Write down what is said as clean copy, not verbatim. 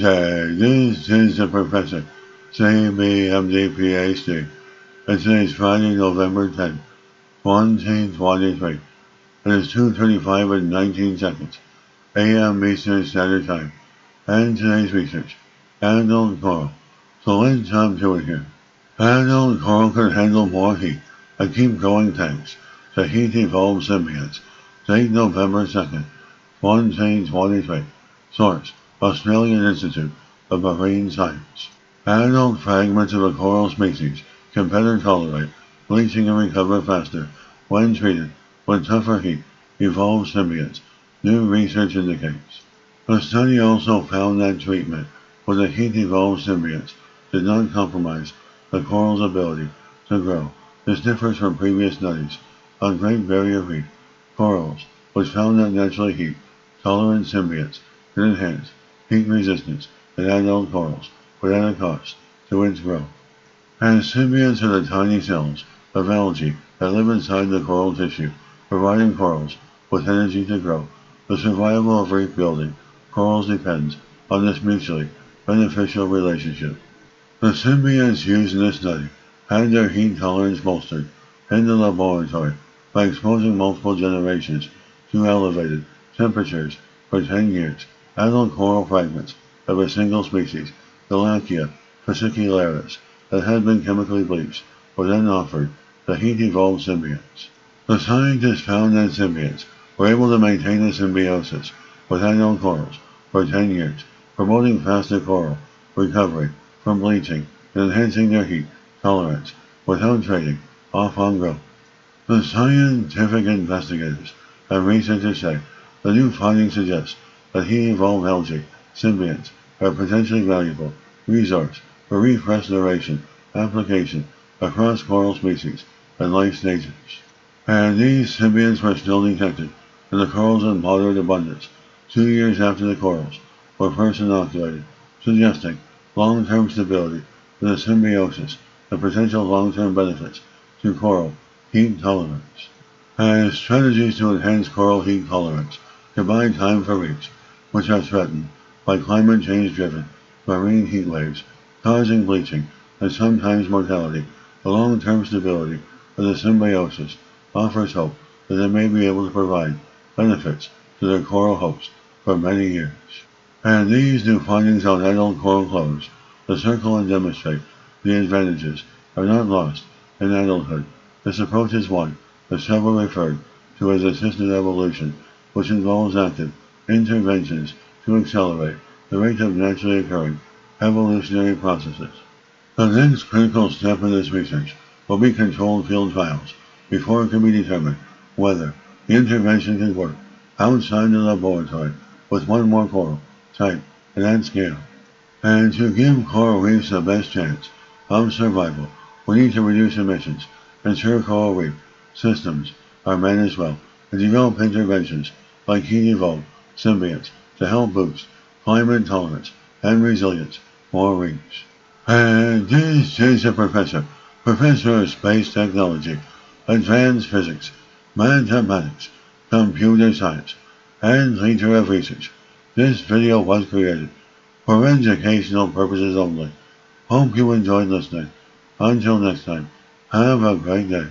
Okay, this is the Professor, CBMD PhD, and today is Friday, November 10th, 2023. It is 2:35 and 19 seconds, a.m. Eastern Standard Time, and today's research, adult coral. So let's jump to it here. Adult coral can handle more heat and keep growing thanks to heat-evolved symbionts. Date November 2nd, 2023. Source, Australian Institute of Marine Science. Adult fragments of a coral species can better tolerate bleaching and recover faster when treated with tougher heat-evolved symbionts, new research indicates. The study also found that treatment with a heat-evolved symbionts did not compromise the coral's ability to grow. This differs from previous studies on Great Barrier Reef corals, which found that naturally heat-tolerant symbionts can enhance heat resistance in adult corals without a cost to its growth. As symbionts are the tiny cells of algae that live inside the coral tissue, providing corals with energy to grow, the survival of reef building corals depends on this mutually beneficial relationship. The symbionts used in this study had their heat tolerance bolstered in the laboratory by exposing multiple generations to elevated temperatures for 10 years. Adult coral fragments of a single species, the Lachia fascicularis, that had been chemically bleached were then offered the heat-evolved symbionts. The scientists found that symbionts were able to maintain a symbiosis with adult corals for 10 years, promoting faster coral recovery from bleaching and enhancing their heat tolerance without trading off on growth. The scientific investigators and researchers say the new findings suggest that heat-evolved algae symbionts are a potentially valuable resource for reef restoration application across coral species and life stages. And these symbionts were still detected in the corals in moderate abundance 2 years after the corals were first inoculated, suggesting long-term stability in the symbiosis and potential long-term benefits to coral heat tolerance. As strategies to enhance coral heat tolerance can buy time for reefs, which are threatened by climate change-driven marine heat waves causing bleaching and sometimes mortality, the long-term stability of the symbiosis offers hope that they may be able to provide benefits to their coral host for many years. And these new findings on adult coral clothes, the circle and demonstrate the advantages are not lost in adulthood. This approach is one that several referred to as assisted evolution, which involves active interventions to accelerate the rate of naturally occurring evolutionary processes. The next critical step in this research will be controlled field trials before it can be determined whether the intervention can work outside the laboratory with one more coral type and at scale. And to give coral reefs the best chance of survival, we need to reduce emissions, ensure coral reef systems are managed well, and develop interventions like heat-evolved symbionts to help boost climate tolerance and resilience for reefs. And this is the Professor of Space Technology, Advanced Physics, Mathematics, Computer Science, and leader of research. This video was created for educational purposes only. Hope you enjoyed listening. Until next time, have a great day.